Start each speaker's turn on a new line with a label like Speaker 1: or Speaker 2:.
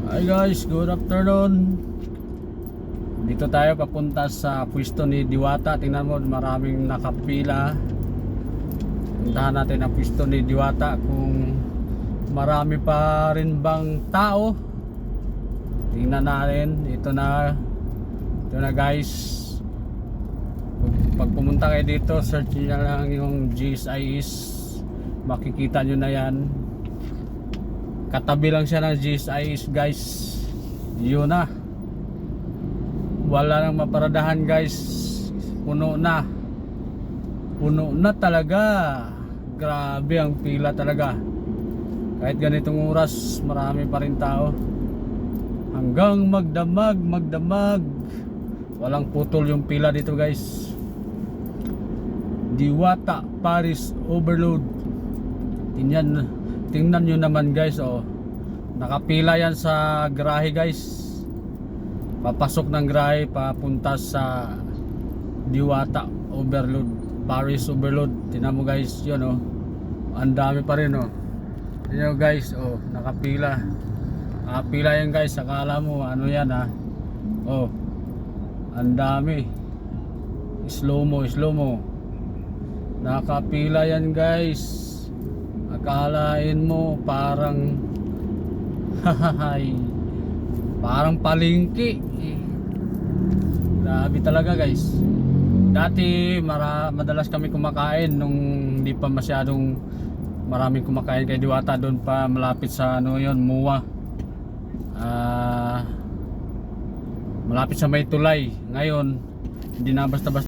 Speaker 1: Hi guys, good afternoon. Dito tayo papunta sa pwesto ni Diwata. Tingnan mo, maraming nakapila. Puntahan natin ang pwesto ni Diwata kung marami pa rin bang tao. Tingnan natin. Ito na guys. Pag pumunta kayo dito, search nyo na lang yung GSIS. Makikita nyo na yan. Katabi lang siya ng GSIS guys. Yun na. Wala nang maparadahan guys. Puno na. Puno na talaga. Grabe ang pila talaga. Kahit ganitong oras, marami pa rin tao. Hanggang magdamag. Walang putol yung pila dito guys. Diwata Paris Overload. Tingnan nyo naman guys, oh. Nakapila yan sa garahe guys. Papasok ng garahe papunta sa Diwata Overload, Paris Overload. Tingnan mo guys, yun oh. Ang dami pa rin oh. Tingnan mo guys, oh, nakapila. Nakapila yan guys, akala mo ano yan ha. Oh. Ang dami. Slow mo. Nakapila yan guys. Akalain mo parang parang palengke. Grabe talaga guys. Dati madalas kami kumakain nung hindi pa masyadong maraming kumakain kay Diwata. Doon pa malapit sa ano yun, Muwa. Malapit sa May Tulay. Ngayon hindi na basta-basta